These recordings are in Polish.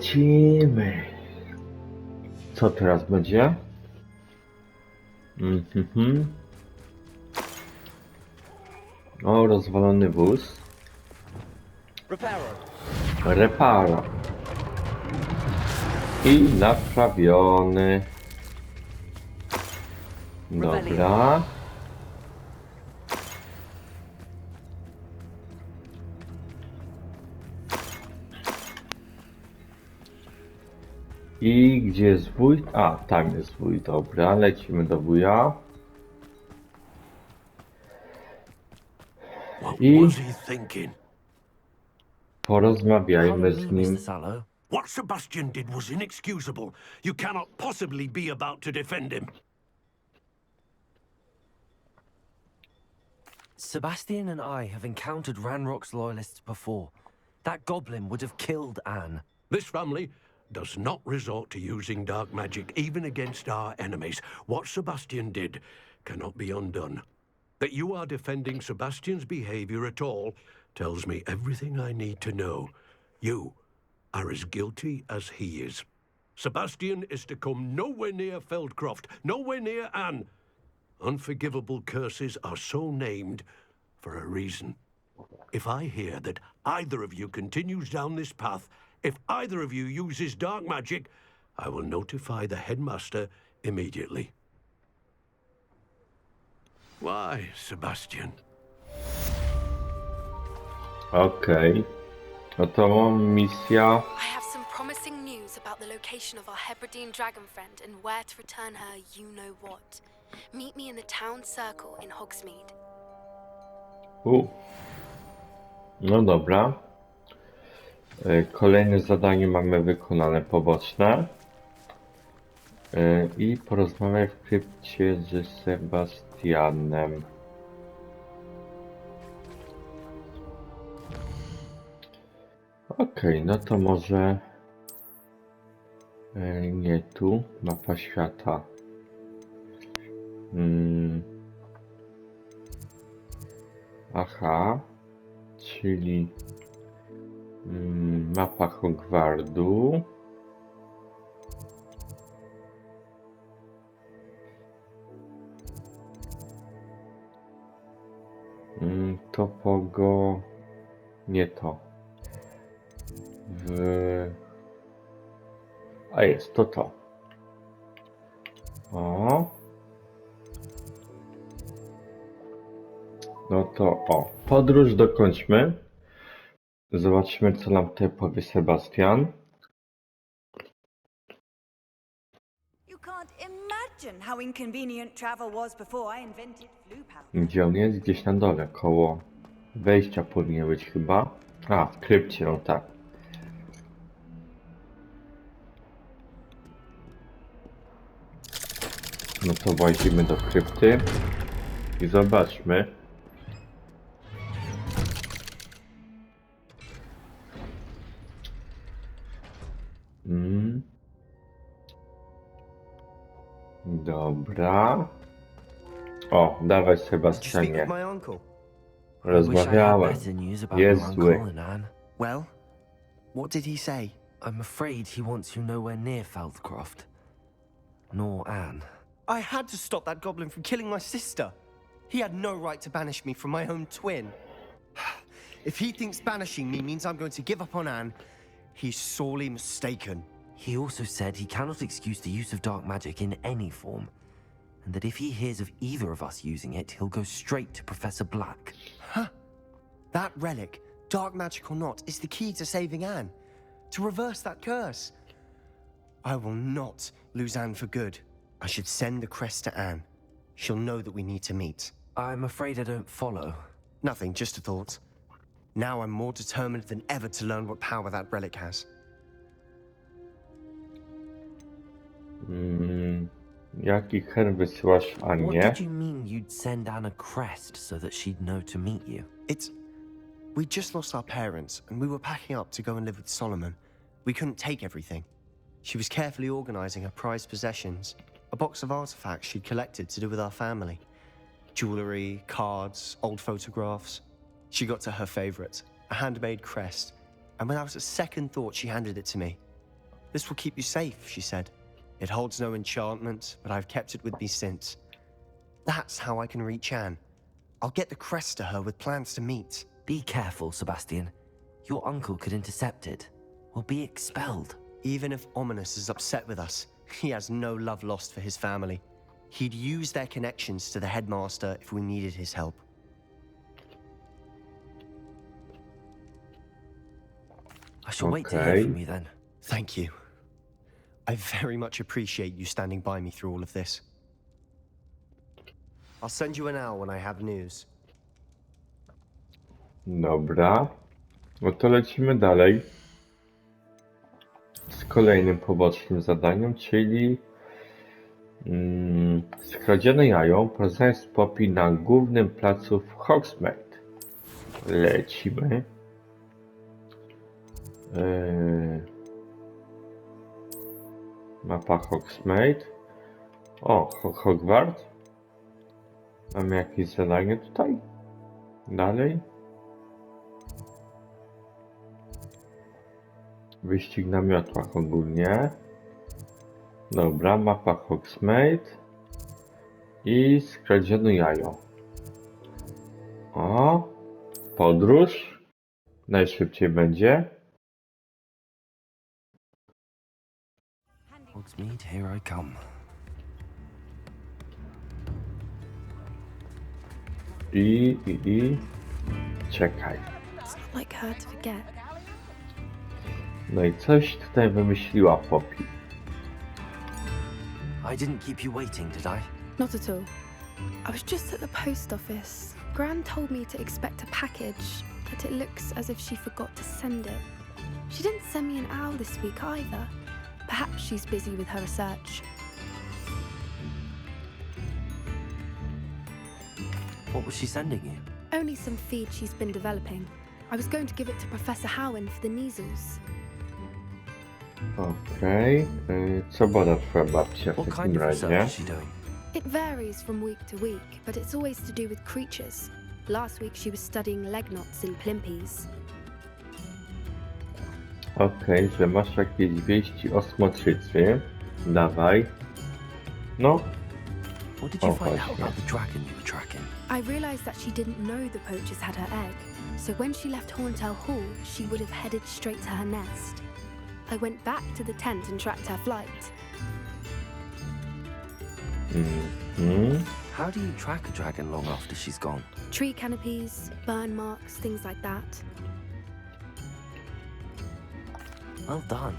Lecimy. Co teraz będzie? O, rozwalony wóz. Reparo. I naprawiony. Dobra. I gdzie jest wuj? A, tam jest wuj. Dobra, lecimy do wuja. I porozmawiajmy z nim. What Sebastian did was inexcusable. You cannot possibly be about to defend him. Sebastian and I have encountered Ranrock's loyalists before. That goblin would have killed Anne. This family does not resort to using dark magic even against our enemies. What Sebastian did cannot be undone. That you are defending Sebastian's behavior at all tells me everything I need to know. You are as guilty as he is. Sebastian is to come nowhere near Feldcroft, nowhere near Anne. Unforgivable curses are so named for a reason. If I hear that either of you continues down this path, if either of you uses dark magic, I will notify the headmaster immediately. Why, Sebastian? Okej. No to misja. I have some promising news about the location of our Hebridean dragon friend and where to return her you-know-what. Meet me in the town circle in Hogsmeade. No dobra. Kolejne zadanie mamy wykonane poboczne. I porozmawiaj w krypcie z Sebastianem. Okej, no to może nie tu, mapa świata. Aha, czyli mapa Hogwartu. Topogo... nie to. A jest, to. O. No to o. Podróż dokończmy. Zobaczmy, co nam tutaj powie Sebastian. Gdzie on jest? Gdzieś na dole, koło wejścia powinien być chyba. A, w krypcie, no tak. No to włazimy do krypty i zobaczmy. Dobra. O, dawaj Sebastianie. Rozmawiałem. Jest zły. Well, what did he say? I'm afraid he wants you nowhere near Feldcroft. Nor Anne. I had to stop that goblin from killing my sister. He had no right to banish me from my own twin. If he thinks banishing me means I'm going to give up on Anne, he's sorely mistaken. He also said he cannot excuse the use of dark magic in any form, and that if he hears of either of us using it, he'll go straight to Professor Black. Huh? That relic, dark magic or not, is the key to saving Anne. To reverse that curse. I will not lose Anne for good. I should send the crest to Anne. She'll know that we need to meet. I'm afraid I don't follow. Nothing, just a thought. Now I'm more determined than ever to learn what power that relic has. Jaki hen wysyłasz What Anię? did you mean you'd send Anne a crest so that she'd know to meet you? We just lost our parents, and we were packing up to go and live with Solomon. We couldn't take everything. She was carefully organizing her prized possessions, a box of artifacts she'd collected to do with our family. Jewelry, cards, old photographs. She got to her favorite, a handmade crest, and without a second thought she handed it to me. This will keep you safe, she said. It holds no enchantment, but I've kept it with me since. That's how I can reach Anne. I'll get the crest to her with plans to meet. Be careful, Sebastian. Your uncle could intercept it, or be expelled. Even if Ominous is upset with us, he has no love lost for his family. He'd use their connections to the headmaster if we needed his help. I shall wait to hear from you then. Thank you. I very much appreciate you standing by me through all of this. I'll send you an hour when I have news. Dobra. No to lecimy dalej z kolejnym pobocznym zadaniem, czyli skradzione jajo porozmawiać z Poppy na głównym placu w Hogsmeade. Lecimy. Mapa Hogsmeade. O, Hogwart. Mamy jakieś zadanie tutaj? Dalej. Wyścig na miotłach ogólnie. Dobra, mapa Hogsmeade. I skradzione jajo. O, podróż. Najszybciej będzie. Hogsmeade, here I come. I czekaj. It's not like her to forget. No i coś tutaj wymyśliła Poppy. I didn't keep you waiting, did I? Not at all. I was just at the post office. Gran told me to expect a package, but it looks as if she forgot to send it. She didn't send me an owl this week either. Perhaps she's busy with her research. What was she sending you? Only some feed she's been developing. I was going to give it to Professor Howen for the measles. Okej. Co bada twoja babcia w What takim kind of research razie? is she doing? It varies from week to week, but it's always to do with creatures. Last week she was studying legnots in Plimpies. Okej, że masz jakieś wieści o smoczycy. Dawaj. No. What did you Oh, find out właśnie. about the dragon you were tracking? I realized that she didn't know the poachers had her egg, so when she left Horntail Hall, she would have headed straight to her nest. I went back to the tent and tracked her flight. How do you track a dragon long after she's gone? Tree canopies, burn marks, things like that. Well done.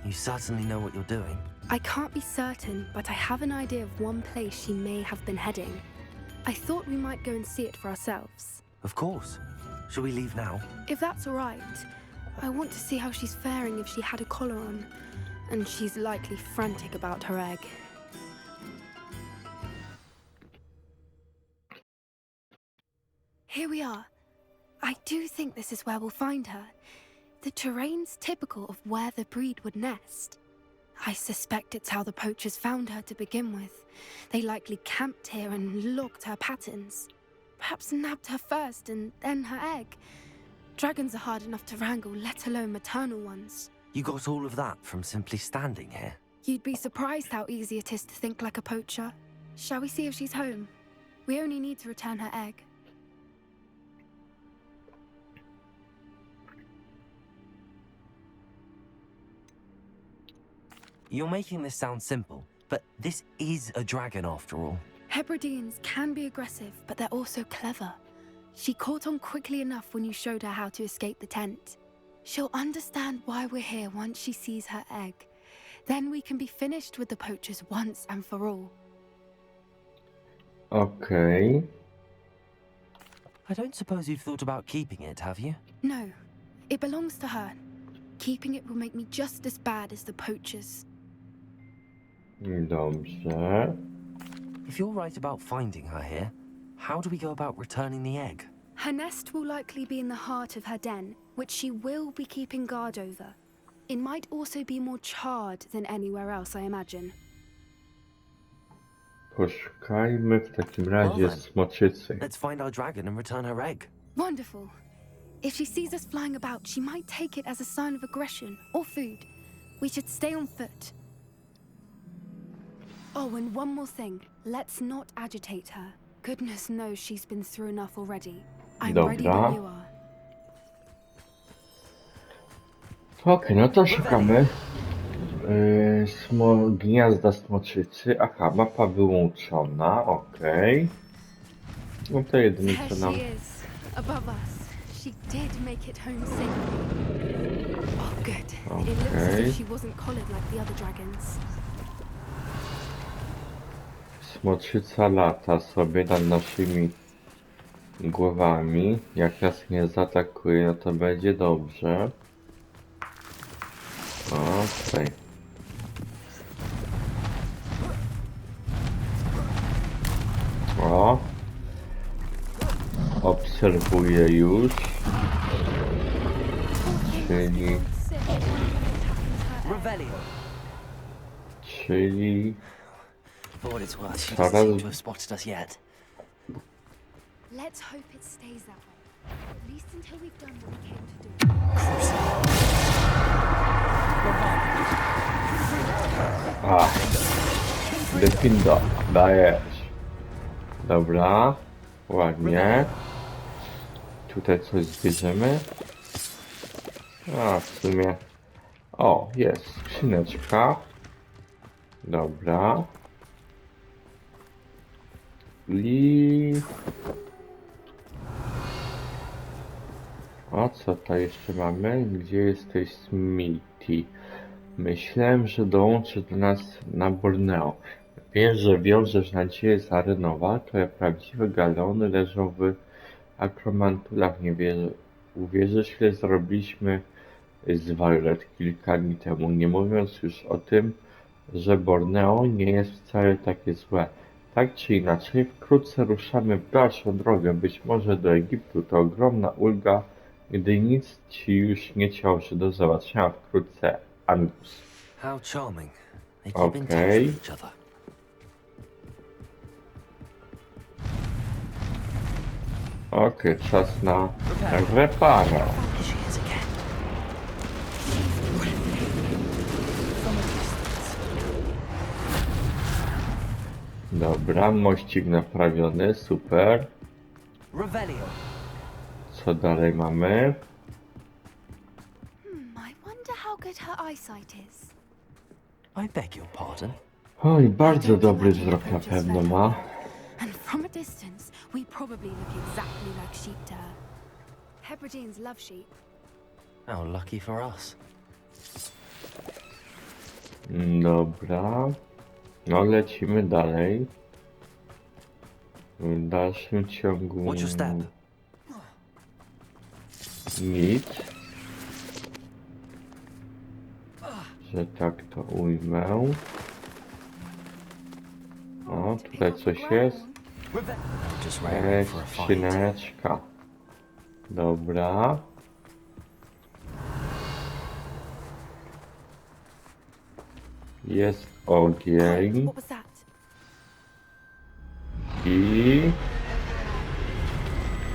You certainly know what you're doing. I can't be certain, but I have an idea of one place she may have been heading. I thought we might go and see it for ourselves. Of course. Shall we leave now? If that's all right, I want to see how she's faring if she had a collar on. And she's likely frantic about her egg. Here we are. I do think this is where we'll find her. The terrain's typical of where the breed would nest. I suspect it's how the poachers found her to begin with. They likely camped here and logged her patterns. Perhaps nabbed her first and then her egg. Dragons are hard enough to wrangle, let alone maternal ones. You got all of that from simply standing here? You'd be surprised how easy it is to think like a poacher. Shall we see if she's home? We only need to return her egg. You're making this sound simple, but this is a dragon after all. Hebrideans can be aggressive, but they're also clever. She caught on quickly enough when you showed her how to escape the tent. She'll understand why we're here once she sees her egg. Then we can be finished with the poachers once and for all. Okej. I don't suppose you've thought about keeping it, have you? No, it belongs to her. Keeping it will make me just as bad as the poachers. Dobrze. If you're right about finding her here, how do we go about returning the egg? Her nest will likely be in the heart of her den, which she will be keeping guard over. It might also be more charred than anywhere else, I imagine. Poszukajmy w takim razie Well then. smoczycy. Let's find our dragon and return her egg. Wonderful. If she sees us flying about, she might take it as a sign of aggression or food. We should stay on foot. Oh, and one more thing. Let's not agitate her. Goodness knows she's been through enough already. I'm ready Dobra. when you are. Okej, no to szukamy gniazda smoczycy. Aha, mapa wyłączona, okej. No to jedyne There co she nam... is, above us. She did make it home safely. Oh, good. It looks as Okay. if she wasn't collared like the other dragons. Smoczyca lata sobie nad naszymi głowami. Jak nas nie zaatakuje, no to będzie dobrze. Okej. O. Obserwuję już. Czyli... Revelio. Czyli... For what it's worth, she Coraz- doesn't seem to have spotted us yet. Let's hope it stays that way. At least until we've done what we came to do. A. Defindo. Dajesz. Dobra. Ładnie. Tutaj coś zbierzemy. A, w sumie... O, jest skrzyneczka. Dobra. I... O, co to jeszcze mamy? Gdzie jesteś, Smithy? Myślałem, że dołączy do nas na Borneo. Wiem, że wiążesz nadzieję z Arenowa, twoje prawdziwe galeony leżą w akromantulach. Nie wierzę. Uwierzysz, ile zrobiliśmy z Violet kilka dni temu, nie mówiąc już o tym, że Borneo nie jest wcale takie złe. Tak czy inaczej, wkrótce ruszamy w dalszą drogę, być może do Egiptu. To ogromna ulga, gdy nic ci już nie ciąży. Do zobaczenia wkrótce, Angus. How charming. They keep in touch Okay. with each other. Okej, czas na repara. Here she is again. Dobra, mościk naprawiony, super. Revelio. Co dalej mamy? I wonder how good her eyesight is. I beg your pardon. Oj, bardzo dobry wzrok na pewno ma. And from a distance, we probably look exactly like sheep to her. Hebrideans love sheep. How lucky for us. Dobra. No, lecimy dalej. W dalszym ciągu Watch your step. nic. Że tak to ujmę. O, tutaj coś jest. Just ready for a fight. Skrzyneczka. Dobra. Jest ogień. What was that? I...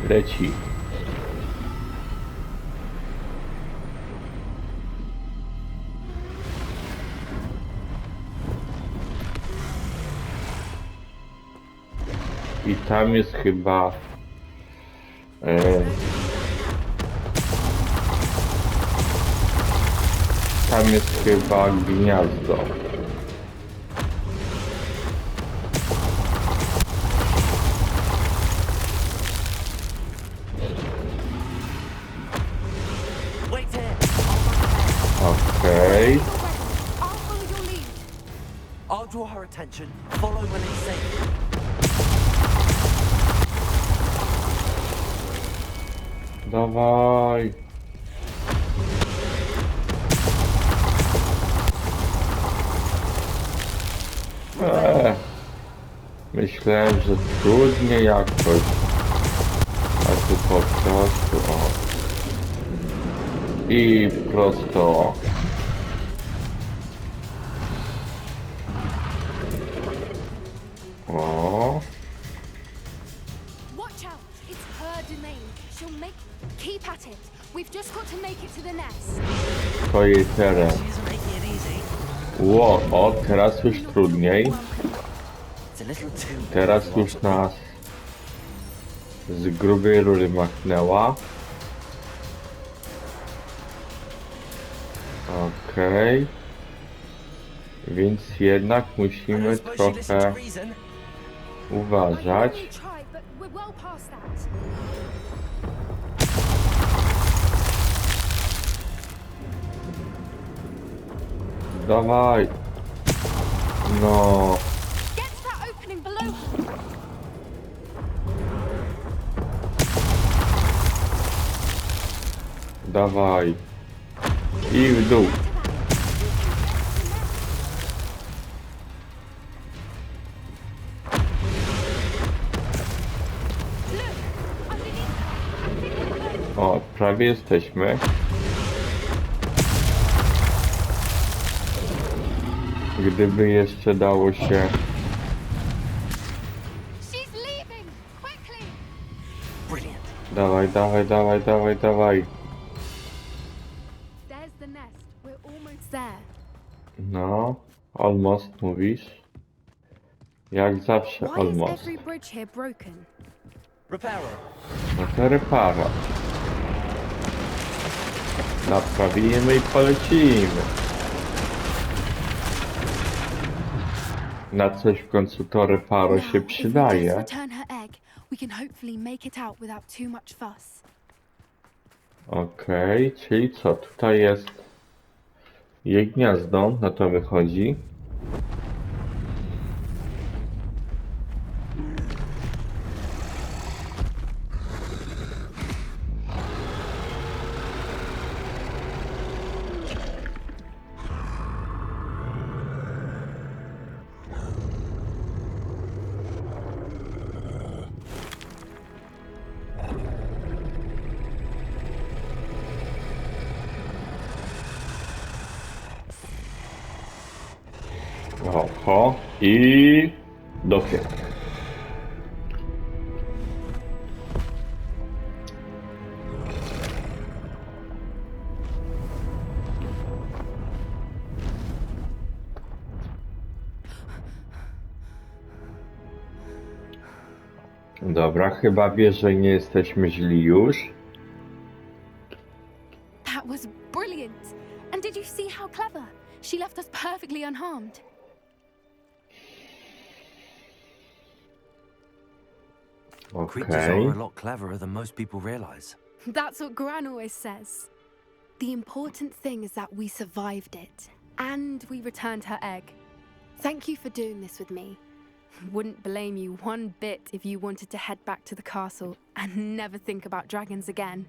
leci. I tam jest chyba... tam jest chyba gniazdo. Wait here. Okej. I'll follow your lead. I'll draw her attention. Follow when it's safe. Dawaj. Myślałem, że trudniej jakoś. A tu po prostu o. I prosto. O. Watch out! It's her domain. She'll make... Keep at it. We've just got to make it to the nest. To jej teren. She's making it easy Ło, o, teraz już trudniej. It's a little too Teraz już nas z grubej rury machnęła. Okej. Więc jednak musimy trochę uważać. Dawaj. No. Dawaj. I w dół. O, prawie jesteśmy. Gdyby jeszcze dało się... Brilliant. Dawaj, dawaj, dawaj, dawaj, dawaj. There's the nest. We're almost there. No, almost mówisz. Jak zawsze Why is almost. every bridge here broken? Repairer. No to repara. Naprawimy i polecimy. Na coś w końcu to reparo Now, się if we przydaje. just return her egg, we can hopefully make it out without too much fuss. Okej, czyli co? Tutaj jest jej gniazdo, na to wychodzi. Oho, i dopiero. Dobra, chyba wiesz, że nie jesteśmy źli już. That was brilliant! And did you see how clever? She left us perfectly unharmed. Creatures Okej. are a lot cleverer than most people realize. That's what Gran always says. The important thing is that we survived it, and we returned her egg. Thank you for doing this with me. Wouldn't blame you one bit if you wanted to head back to the castle and never think about dragons again.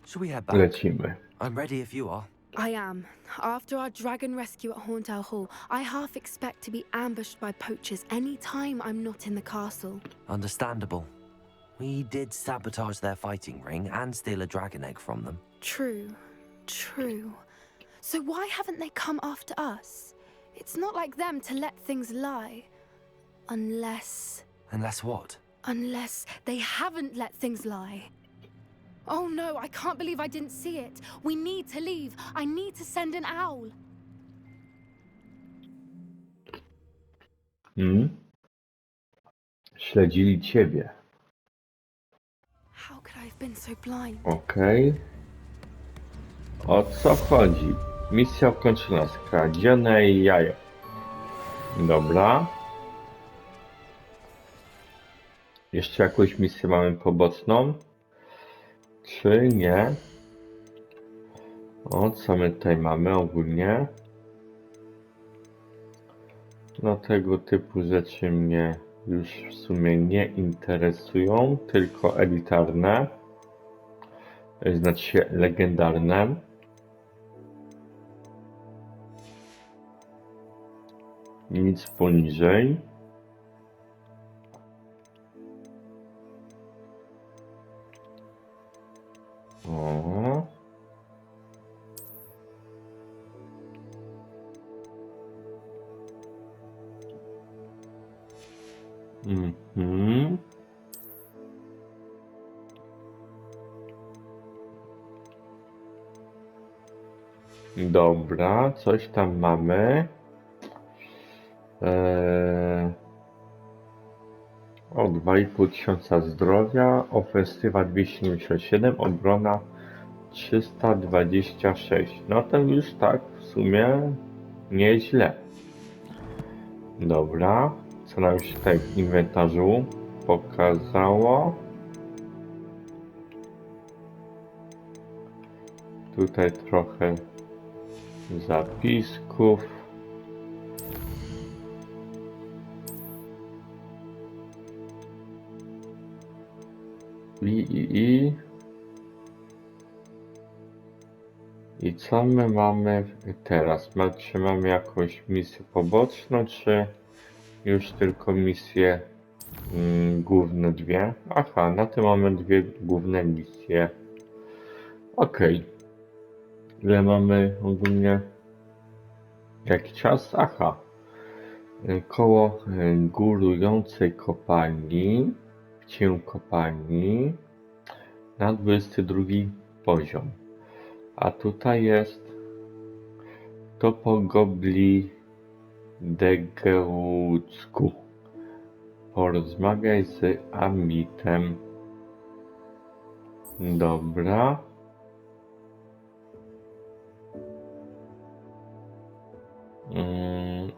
Shall we head back? Lecimy. I'm ready if you are. I am. After our dragon rescue at Hauntowl Hall, I half expect to be ambushed by poachers any time I'm not in the castle. Understandable. We did sabotage their fighting ring and steal a dragon egg from them. True, true. So why haven't they come after us? It's not like them to let things lie. Unless What? they haven't let things lie. Oh no, I can't believe I didn't see it. We need to leave. I need to send an owl. Śledzili ciebie. How could I have been so blind? Okej. O co chodzi? Misja ukończona. Skradzione jajo. Dobra. Jeszcze jakąś misję mamy poboczną? Czy nie? O, co my tutaj mamy ogólnie? No tego typu rzeczy mnie już w sumie nie interesują, tylko elitarne. Znaczy się legendarne. Nic poniżej. O. Dobra, coś tam mamy. O 2,5 tysiąca zdrowia, ofensywa 277, obrona 326. No to już tak w sumie nieźle. Dobra, co nam się tutaj w inwentarzu pokazało? Tutaj trochę zapisków. I co my mamy teraz? Czy mamy jakąś misję poboczną, czy już tylko misje główne dwie? Aha, na tym mamy dwie główne misje. Okej. Ile mamy ogólnie? Jaki czas? Aha. Koło górującej kopalni, cię kopalni na 22 poziom. A tutaj jest to po Gobli Degełcku. Porozmawiaj z Amitem. Dobra.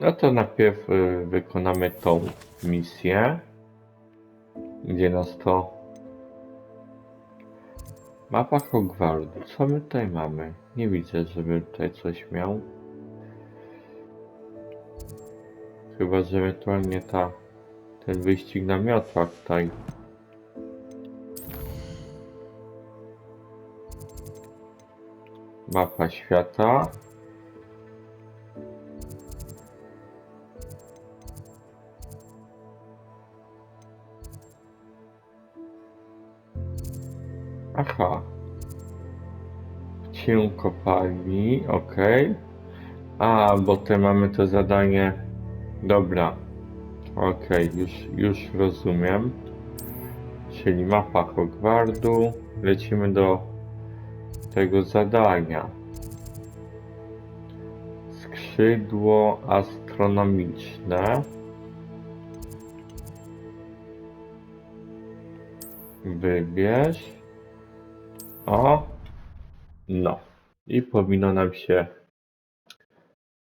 No to najpierw wykonamy tą misję, gdzie nas to... Mapa Hogwartu. Co my tutaj mamy? Nie widzę, żeby tutaj coś miał. Chyba, że ewentualnie ten wyścig na miotłach tutaj. Mapa świata. Aha. Cię kopalni, ok. A, bo te mamy to zadanie. Dobra. Ok, już rozumiem. Czyli mapa Hogwartu. Lecimy do tego zadania. Skrzydło astronomiczne. Wybierz. O. No. I powinno nam się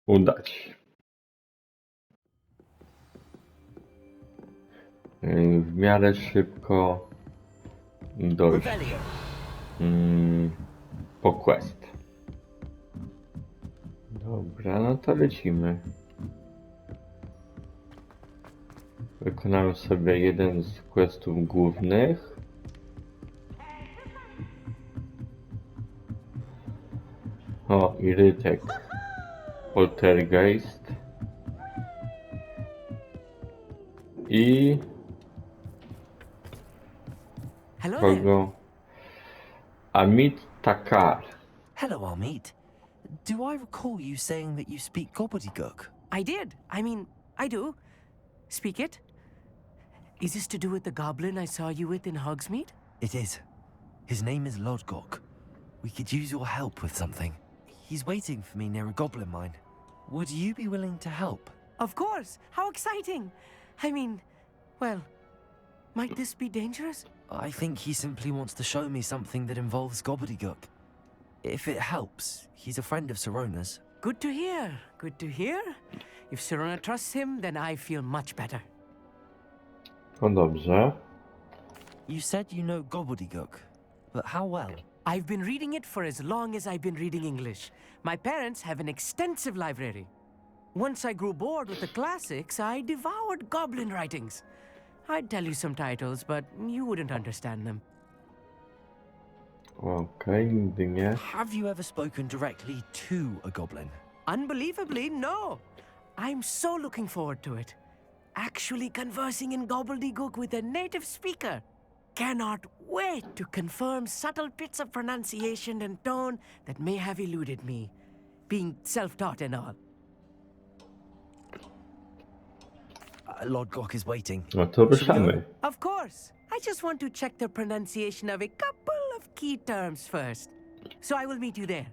udać. W miarę szybko dojść po quest. Dobra, no to lecimy. Wykonamy sobie jeden z questów głównych. O, Irytek. Poltergeist. I... Hello there. kogo? Amit Takar. Hello, Amit. Do I recall you saying that you speak gobbledygook? I did. I mean, I do. Speak it. Is this to do with the goblin I saw you with in Hogsmeade? It is. His name is Lodgok. We could use your help with something. He's waiting for me near a goblin mine. Would you be willing to help? Of course. How exciting. I mean, well, might this be dangerous? I think he simply wants to show me something that involves gobbledygook. If it helps, he's a friend of Sirona's. Good to hear. Good to hear. If Sirona trusts him, then I feel much better. No dobrze. You said you know gobbledygook, but how well? I've been reading it for as long as I've been reading English. My parents have an extensive library. Once I grew bored with the classics, I devoured goblin writings. I'd tell you some titles, but you wouldn't understand them. Okej, nigdy nie. Have you ever spoken directly to a goblin? Unbelievably, no. I'm so looking forward to it. Actually conversing in gobbledygook with a native speaker. Cannot wait to confirm subtle bits of pronunciation and tone that may have eluded me, being self-taught and all. Lodgok is waiting. No to ruszamy. Of course. I just want to check the pronunciation of a couple of key terms first. So I will meet you there.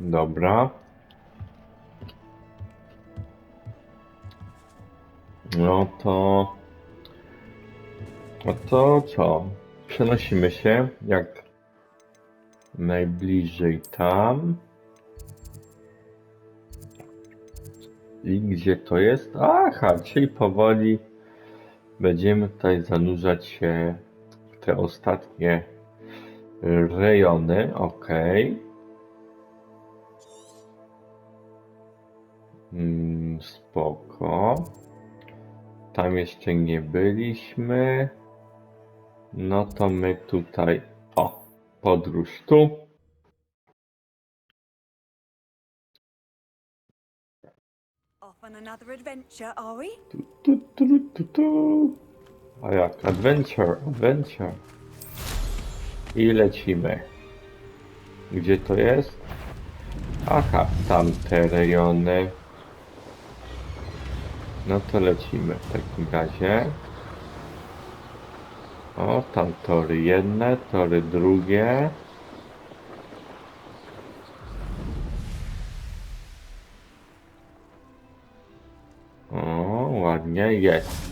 Dobra. No to... No to co? Przenosimy się jak najbliżej tam. I gdzie to jest? Aha, czyli powoli będziemy tutaj zanurzać się w te ostatnie rejony. Ok. Spoko. Tam jeszcze nie byliśmy. No to my tutaj... O! Podróż tu. Off on another adventure, are we? Tu. A jak? Adventure. I lecimy. Gdzie to jest? Aha, tamte rejony. No to lecimy w takim razie. O, tam tory jedne, tory drugie. O, ładnie, jest.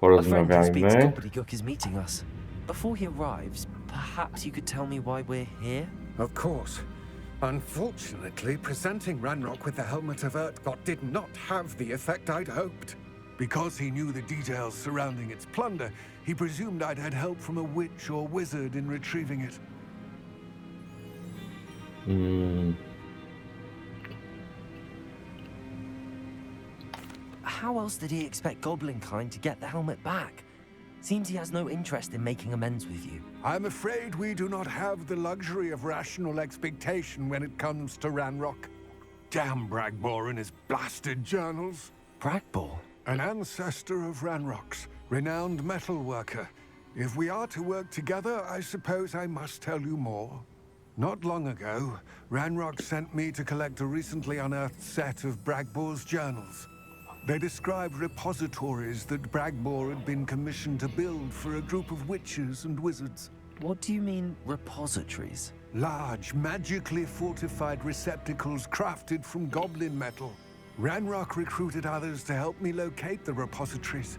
A friend who speaks Porozmawiajmy. gobbledygook is meeting us. Before he arrives, perhaps you could tell me why we're here? Of course. Unfortunately, presenting Ranrock with the Helmet of Urtkot did not have the effect I'd hoped. Because he knew the details surrounding its plunder, he presumed I'd had help from a witch or wizard in retrieving it. How else did he expect Goblinkind to get the helmet back? Seems he has no interest in making amends with you. I'm afraid we do not have the luxury of rational expectation when it comes to Ranrock. Damn Bragbor and his blasted journals. Bragbor? An ancestor of Ranrock's, renowned metal worker. If we are to work together, I suppose I must tell you more. Not long ago, Ranrock sent me to collect a recently unearthed set of Bragbor's journals. They described repositories that Bragbor had been commissioned to build for a group of witches and wizards. What do you mean, repositories? Large, magically fortified receptacles crafted from goblin metal. Ranrock recruited others to help me locate the repositories.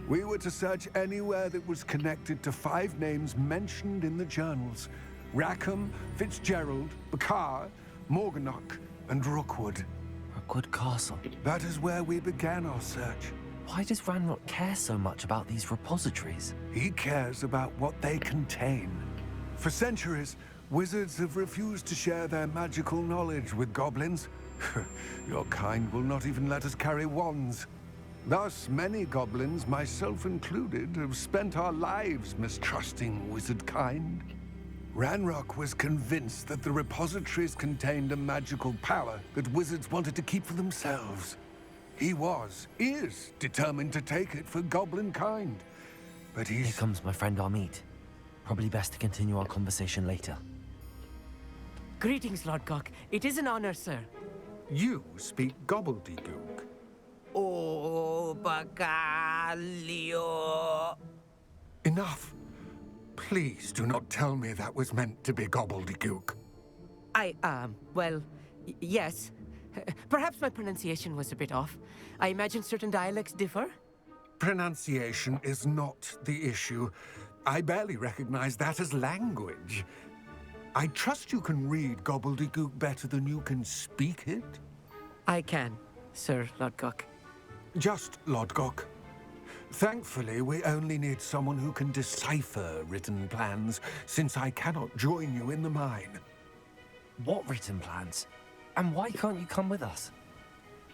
We were to search anywhere that was connected to 5 names mentioned in the journals. Rackham, Fitzgerald, Bakar, Morganach, and Rookwood. Rookwood Castle. That is where we began our search. Why does Ranrock care so much about these repositories? He cares about what they contain. For centuries, wizards have refused to share their magical knowledge with goblins. Your kind will not even let us carry wands. Thus, many goblins, myself included, have spent our lives mistrusting wizard kind. Ranrock was convinced that the repositories contained a magical power that wizards wanted to keep for themselves. He is determined to take it for goblin kind. But Here he's... comes my friend Amit. Probably best to continue our conversation later. Greetings, Lord Cock. It is an honor, sir. You speak gobbledygook. Oh, Bagalio. Enough. Please do not tell me that was meant to be gobbledygook. Yes. Perhaps my pronunciation was a bit off. I imagine certain dialects differ. Pronunciation is not the issue. I barely recognize that as language. I trust you can read gobbledygook better than you can speak it? I can, Sir Lodgok. Just Lodgok. Thankfully, we only need someone who can decipher written plans, since I cannot join you in the mine. What written plans? And why can't you come with us?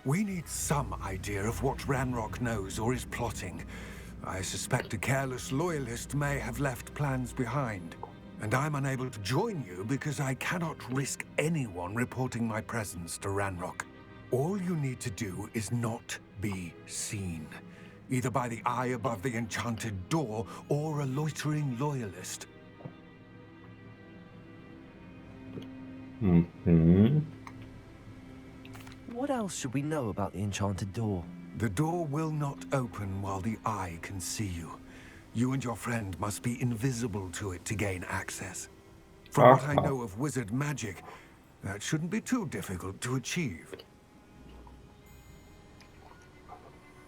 We need some idea of what Ranrock knows or is plotting. I suspect a careless loyalist may have left plans behind. And I'm unable to join you because I cannot risk anyone reporting my presence to Ranrock. All you need to do is not be seen. Either by the eye above the enchanted door, or a loitering loyalist. What else should we know about the enchanted door? The door will not open while the eye can see you. You and your friend must be invisible to it to gain access. From what I know of wizard magic, That shouldn't be too difficult to achieve.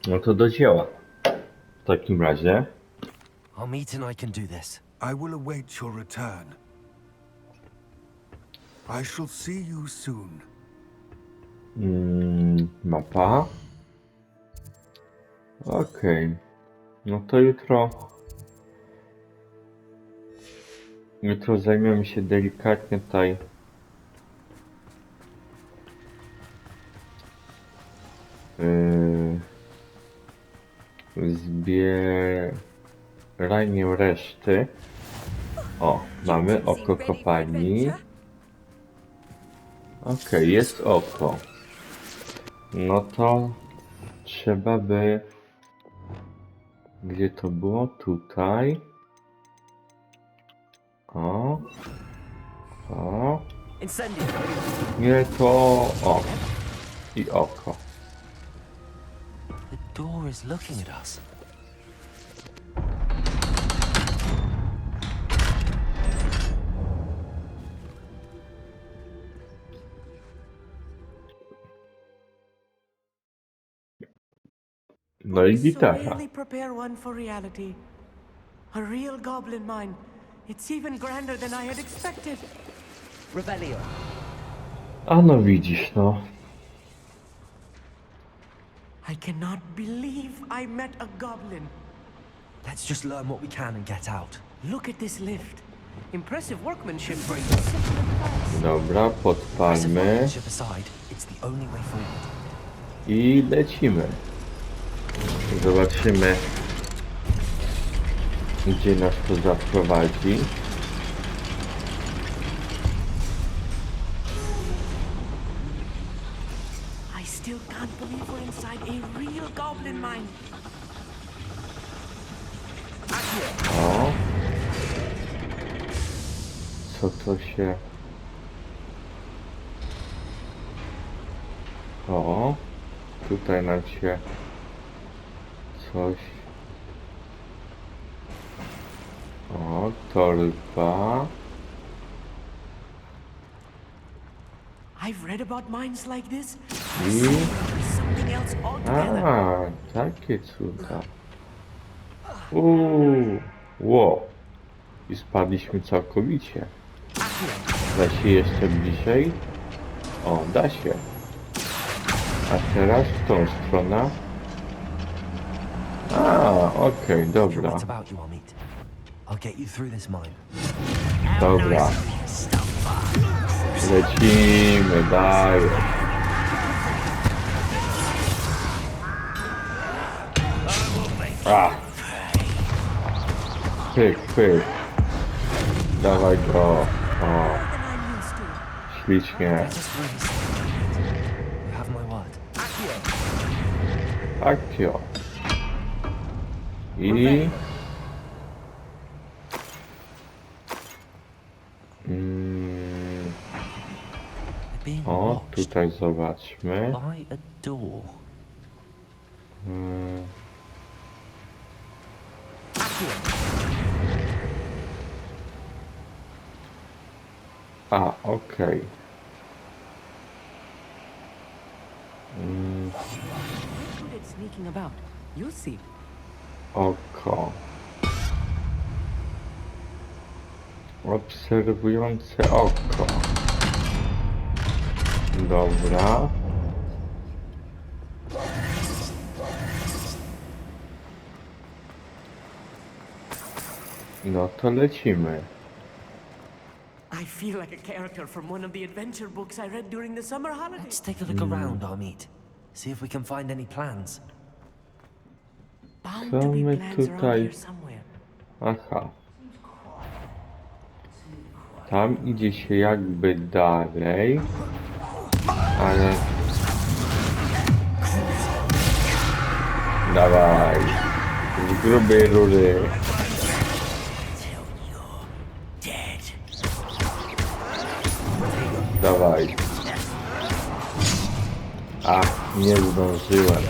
No to do dzieła. W takim razie. Amit and I can do this. I will await your return. I shall see you soon. Mapa. Okej. No to jutro. Jutro zajmiemy się delikatnie tutaj zbieraniem reszty. O, mamy oko kopalni. Okej, jest oko. No to trzeba by... Gdzie to było? Tutaj. O. O. Nie to... O. I oko. The door is looking at us. No i So gitara. really prepare one for reality. A real goblin mine. It's even grander than I had expected. Revelio. A no widzisz, no. I cannot believe I met a goblin. Let's just learn what we can and get out. Look at this lift. Impressive workmanship for a simple device. Dobra, podpalmy. Ship aside, it's the only way forward. I lecimy. Zobaczymy, gdzie nas to zaprowadzi. I still can't believe we're inside a real goblin mine. O. Co to się... O. Tutaj nam się... Coś... O, torba... I've read about mines like this. I... Something else altogether. A, takie cuda. Ło. I spadliśmy całkowicie. Da się jeszcze bliżej? O, da się. A teraz w tą stronę. A, okej, dobra. What about you, Amit? I'll get you through this mine. Dobra. Lecimy, daj. A. Pyk, pyk. Dawaj go. O, Than I'm used to. ślicznie. Just really slow. You have my word. Akcio. I... We're being O, watched tutaj zobaczmy. by a door. A, okej. Good at sneaking about. You'll see. Oko. Obserwujące oko. Dobra. No to lecimy. I feel like a character from one of the adventure books I read during the summer holidays. Let's take a look around, Amit. See if we can find any plans. Bound Co to be my plans around tutaj- here somewhere. Aha. Tam idzie się jakby dalej. Ale... Dawaj. Z grubej rury. Dawaj. A, nie zdążyłem.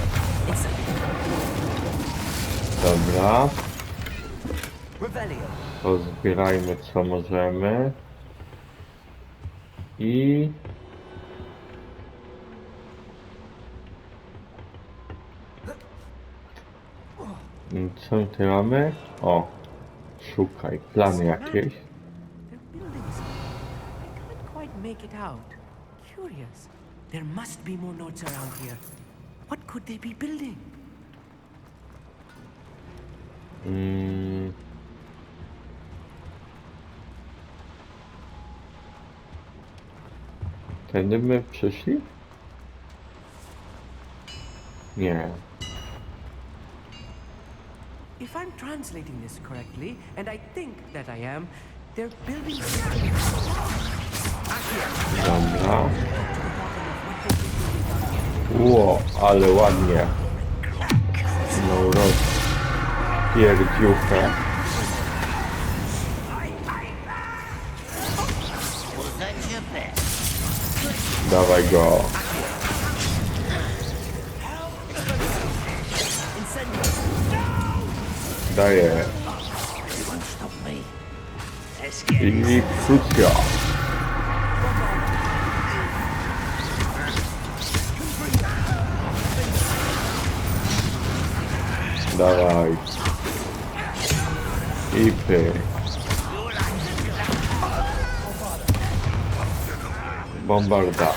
Dobra. Pozbierajmy co możemy. I Co my tutaj mamy? O, szukaj, plany jakieś. They're buildings. I can't quite make it out. Curious. There must be more notes around here. What could they be building? Tędy my przyszli? Nie. If I'm translating this correctly, and I think that I am, they're building. Dobra. Ło, ale ładnie. No rozpierdziuchę. Dawaj go. Daję. I krótko. Dawaj. I pyk. Bombarda.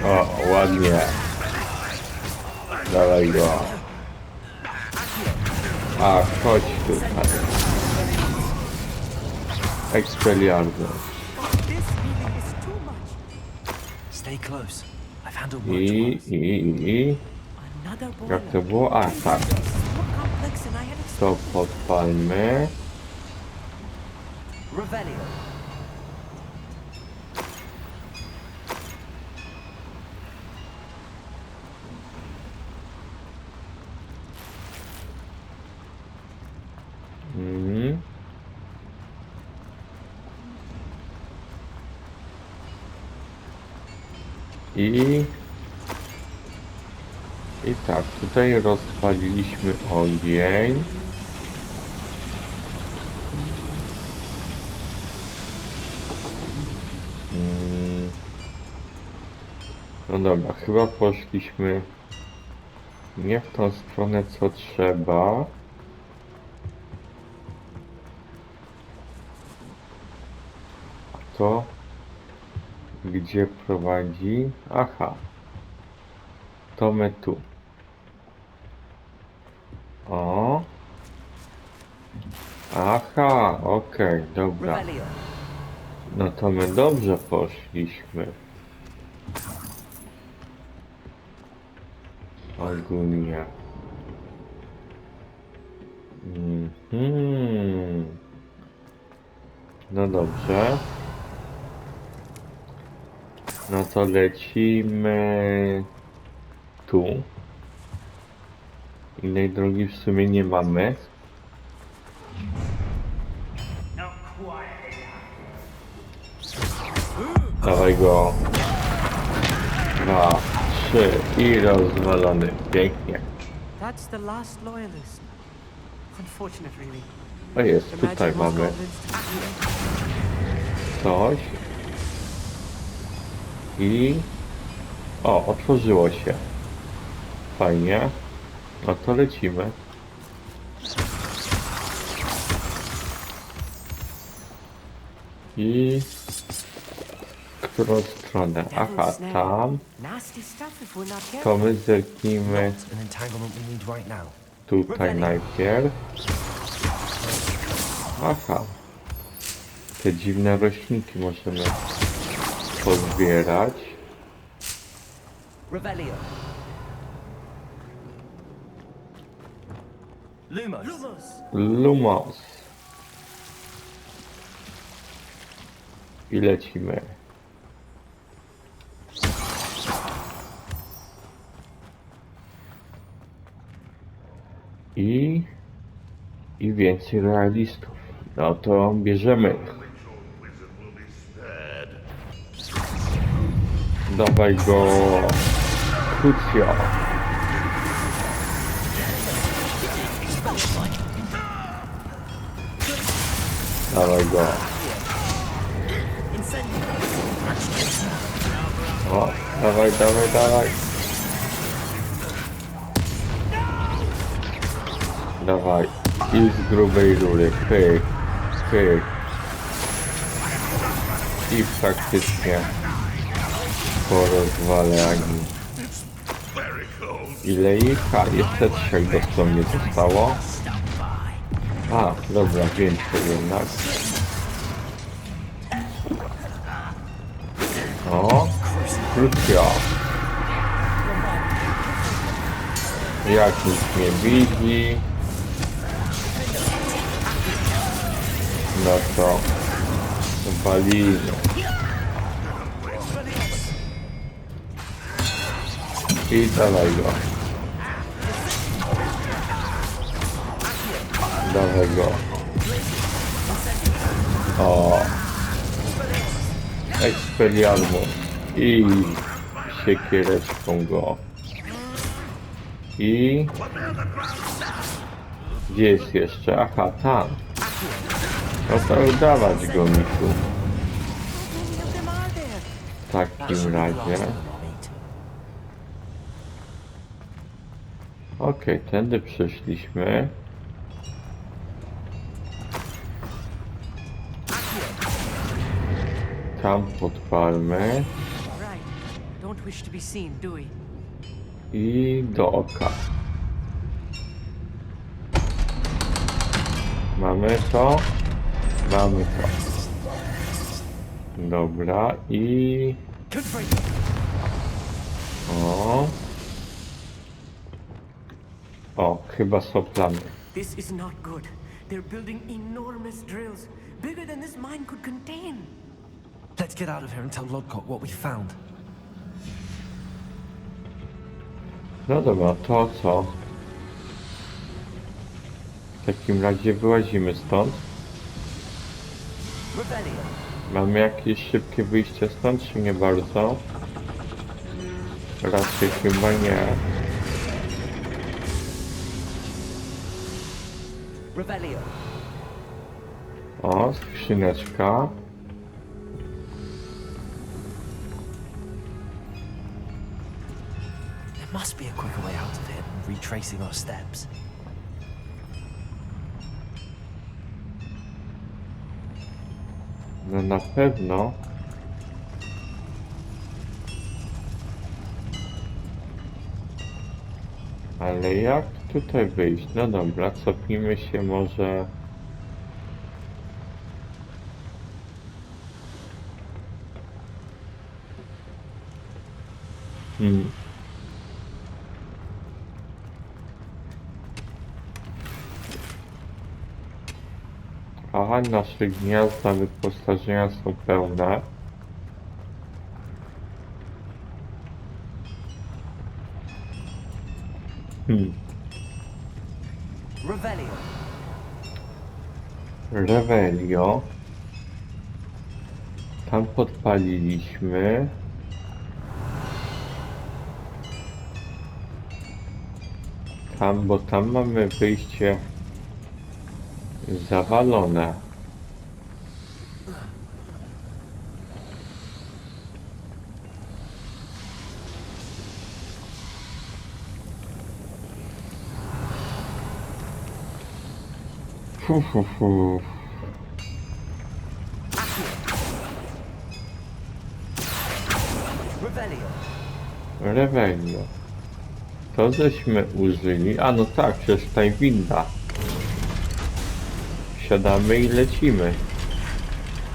O, ładnie. Dawaj go. A, chodź tutaj. Expelliarmus. Stay close. I've handled I. Jak to było? A, tak. To podpalmy. I tak, tutaj rozpaliliśmy ogień. No dobra, chyba poszliśmy nie w tą stronę, co trzeba. A to gdzie prowadzi? Aha. To my tu. O. Aha, okej, dobra. No to my dobrze poszliśmy. Ogólnie. No dobrze. No to lecimy tu. Innej drogi w sumie nie mamy. Dawaj go. 2, 3 i rozwalony. Pięknie. That's the last loyalist. Unfortunate, really. O jest, tutaj mamy coś. I... O, otworzyło się. Fajnie. No to lecimy. I... Którą stronę? Aha, tam. To my zerknijmy tutaj najpierw. Aha. Te dziwne roślinki możemy pozbierać. Lumos. I lecimy. I więcej realistów. No to bierzemy. Dawaj go. Crucio. Dawaj go. O. Dawaj, dawaj, dawaj. Dawaj. I z grubej rury. Pyk, pyk. I praktycznie po rozwalaniu. Ile ich? A, jeszcze 3 dosłownie zostało. A, dobra, więcej jednak. O, krótko. Jak nic nie widzi, no to walimy. I dawaj go. Dawaj go. O. Expelliarmus. I siekiereczką go. I... Gdzie jest jeszcze? Aha, tam. No to udawać go mi tu. W takim razie. Okej, tędy przyszliśmy. Tam podpalmy. I do oka. Mamy to? Mamy to. Dobra i... O. O, chyba są plany. This is not good. They're building enormous drills, bigger than this mine could contain. Let's get out of here and tell Lodgott what we found. No dobra, to co? W takim razie wyłazimy stąd. Mamy jakieś szybkie wyjście stąd, czy nie bardzo? Raczej chyba nie. O, skrzyneczka. There must be a quicker way out of here than retracing our steps. No na pewno. Ale jak tutaj wyjść? No dobra, cofnijmy się może... Aha, nasze gniazda wyposażenia są pełne. Revelio. Tam podpaliliśmy. Tam, bo tam mamy wyjście zawalone. Fu. Revelio. To żeśmy użyli. A no tak, przecież tutaj winda. Wsiadamy i lecimy.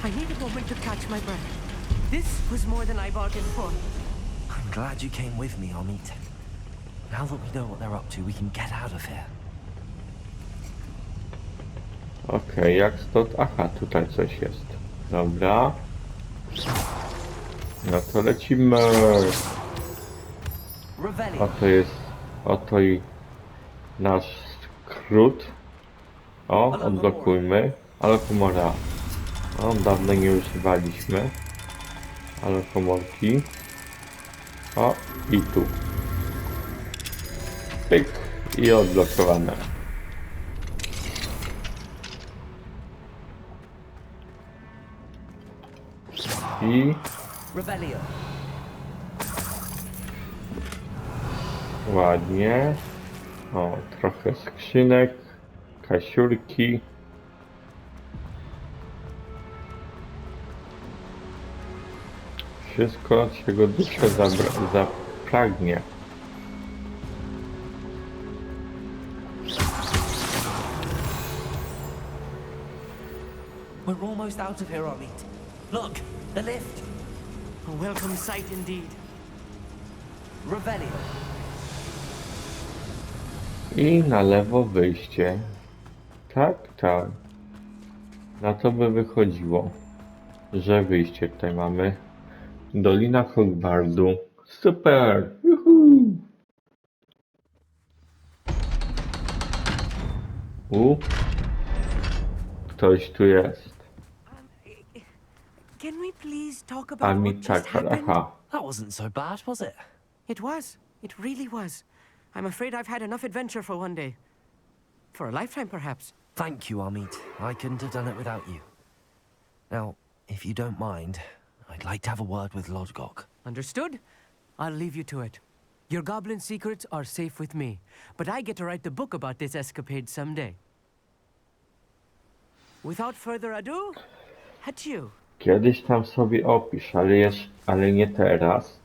I need a moment to catch my breath. This was more than I bargained for. I'm glad you came with me, Amit. Now that we know what they're up to, we can get out of here. Okej, jak stąd? Aha, tutaj coś jest. Dobra. No to lecimy. Oto i nasz skrót. O, odblokujmy. Alkomora. O, dawno nie używaliśmy. Alkomorki. O, i tu. Pyk. I odblokowane. I... Ładnie. O, trochę skrzynek, kasiurki. Wszystko, czego dusza zapragnie. We're almost out of here, Amit. Look, the lift. A welcome sight indeed. Revelio. I na lewo wyjście. Tak, tak. Na to by wychodziło, że wyjście tutaj mamy. Dolina Hogwartu. Super! Juhu! Ktoś tu jest. Can we please talk A about mi what just tak, happened? aha. That wasn't so bad, was it? It was. It really was. I'm afraid I've had enough adventure for one day. For a lifetime, perhaps. Thank you, Amit. I couldn't have done it without you. Now, if you don't mind, I'd like to have a word with Lodgok. Understood? I'll leave you to it. Your goblin secrets are safe with me, but I get to write the book about this escapade someday. Without further ado, adieu. Kiedyś tam sobie opisz, ale nie teraz.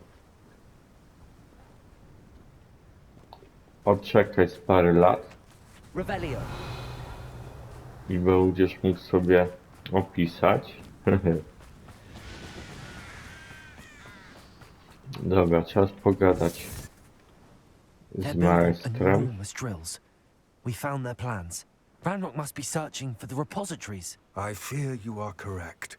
Odczekaj z parę lat Revelio. i będziesz mógł sobie opisać. Dobra, czas pogadać z They're building maestrem. enormous drills. We found their plans. Ranrock must be searching for the repositories. I fear you are correct.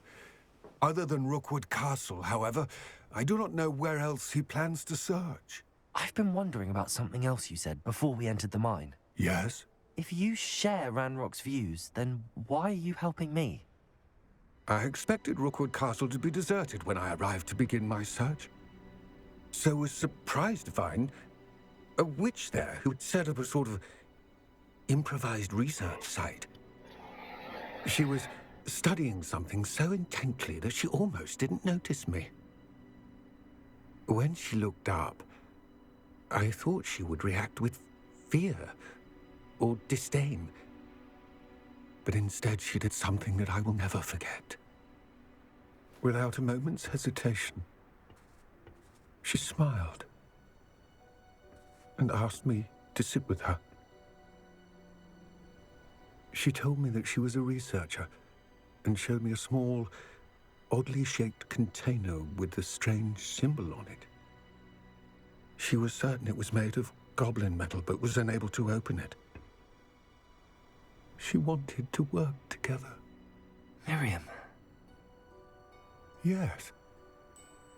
Other than Rookwood Castle, however, I do not know where else he plans to search. I've been wondering about something else you said before we entered the mine. Yes? If you share Ranrock's views, then why are you helping me? I expected Rookwood Castle to be deserted when I arrived to begin my search. So was surprised to find a witch there who had set up a sort of improvised research site. She was studying something so intently that she almost didn't notice me. When she looked up, I thought she would react with fear or disdain. But instead she did something that I will never forget. Without a moment's hesitation, she smiled and asked me to sit with her. She told me that she was a researcher and showed me a small, oddly shaped container with a strange symbol on it. She was certain it was made of goblin metal, but was unable to open it. She wanted to work together. Miriam. Yes.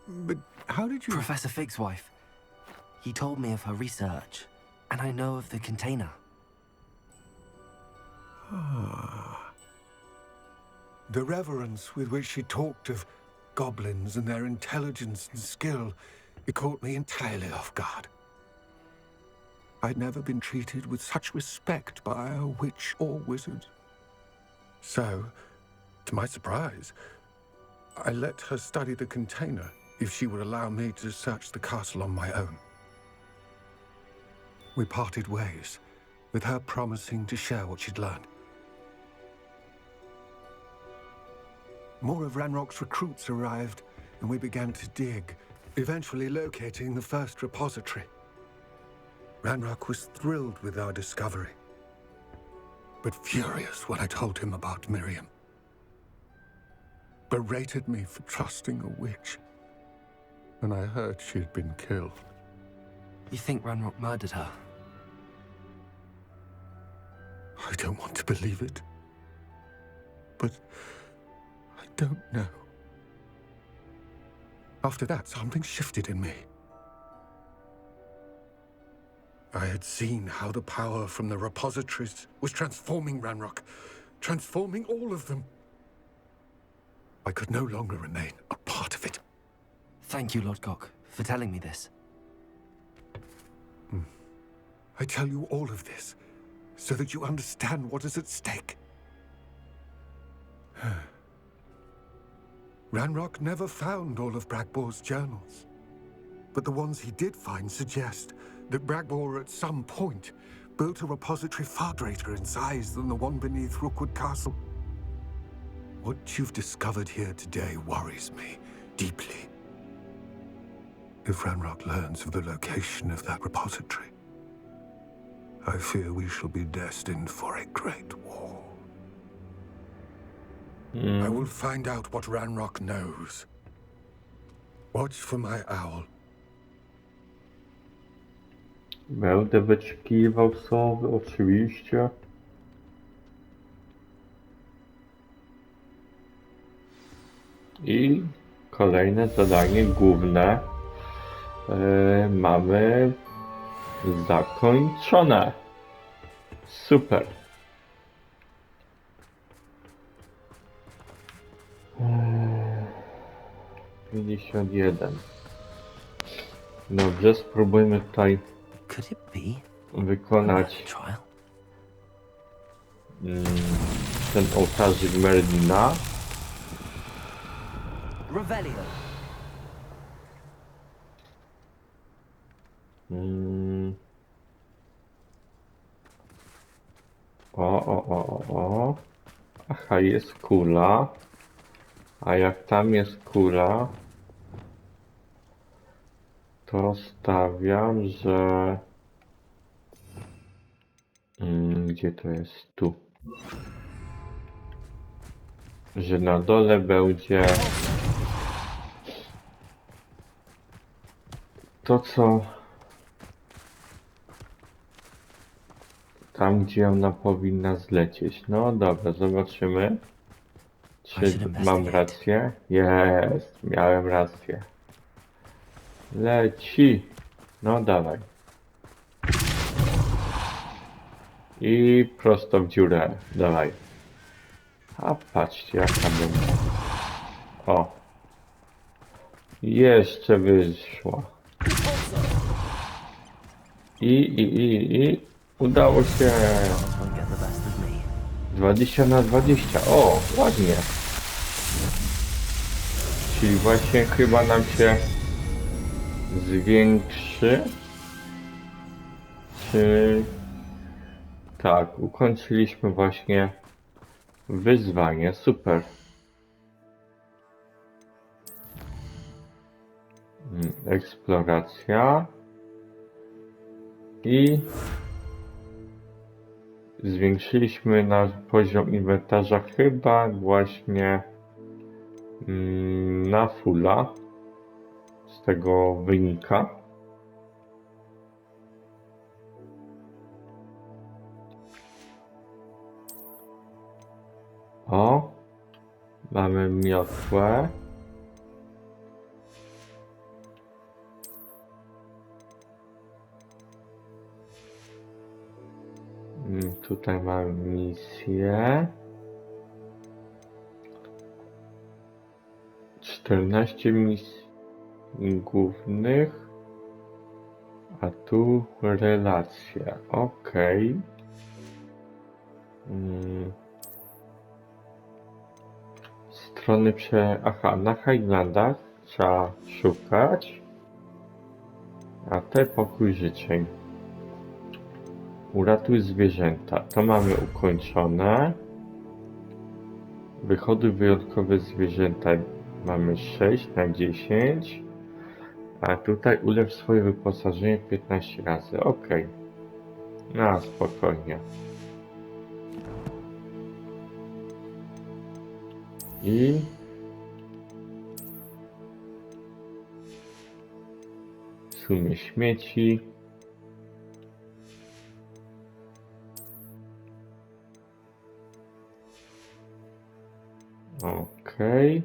But how did you... Professor Fig's wife. He told me of her research, and I know of the container. Ah. The reverence with which she talked of goblins and their intelligence and skill, it caught me entirely off guard. I'd never been treated with such respect by a witch or wizard. So, to my surprise, I let her study the container if she would allow me to search the castle on my own. We parted ways, with her promising to share what she'd learned. More of Ranrock's recruits arrived, and we began to dig, eventually locating the first repository. Ranrock was thrilled with our discovery, but furious when I told him about Miriam. Berated me for trusting a witch, and I heard she had been killed. You think Ranrock murdered her? I don't want to believe it, but I don't know. After that, something shifted in me. I had seen how the power from the repositories was transforming Ranrock, transforming all of them. I could no longer remain a part of it. Thank you, Lodgok, for telling me this. I tell you all of this so that you understand what is at stake. Ranrock never found all of Bragbor's journals, but the ones he did find suggest that Bragbor at some point built a repository far greater in size than the one beneath Rookwood Castle. What you've discovered here today worries me deeply. If Ranrock learns of the location of that repository, I fear we shall be destined for a great war. I will find out what Ranrock knows. Watch for my owl. Będę wyczekiwał sowy, oczywiście. I kolejne zadanie główne mamy zakończone. Super. Eee, 51. Dobrze, spróbujmy tutaj Could it be wykonać trial? ten ołtarzyk Merlina. Revelio. O. Aha, jest kula. A jak tam jest kula, to stawiam, że... gdzie to jest? Tu. Że na dole będzie to, co tam, gdzie ona powinna zlecieć. No dobra, zobaczymy, czy mam rację. Jest, miałem rację. Leci. No dawaj. I prosto w dziurę. Dawaj. A patrzcie, jak tam będzie. O. Jeszcze wyszła. I udało się. 20 na 20. O, ładnie. Czyli właśnie chyba nam się zwiększy. Czy... Tak, ukończyliśmy właśnie wyzwanie. Super. Eksploracja. I zwiększyliśmy nasz poziom inwentarza chyba właśnie na fulla. Z tego wynika. O, mamy miotłę. Tutaj mamy misję. 14 misji głównych, a tu relacje. Okej. Strony Aha, na Highlandach trzeba szukać. A te pokój życzeń. Uratuj zwierzęta. To mamy ukończone. Wychody wyjątkowe zwierzęta mamy 6 na 10. A tutaj ulepsz swoje wyposażenie 15 razy. Ok. No, spokojnie. I... w sumie śmieci. Okej.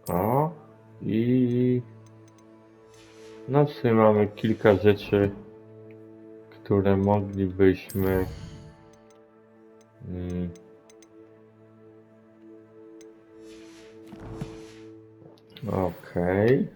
O, i no w sumie mamy kilka rzeczy, które moglibyśmy okej.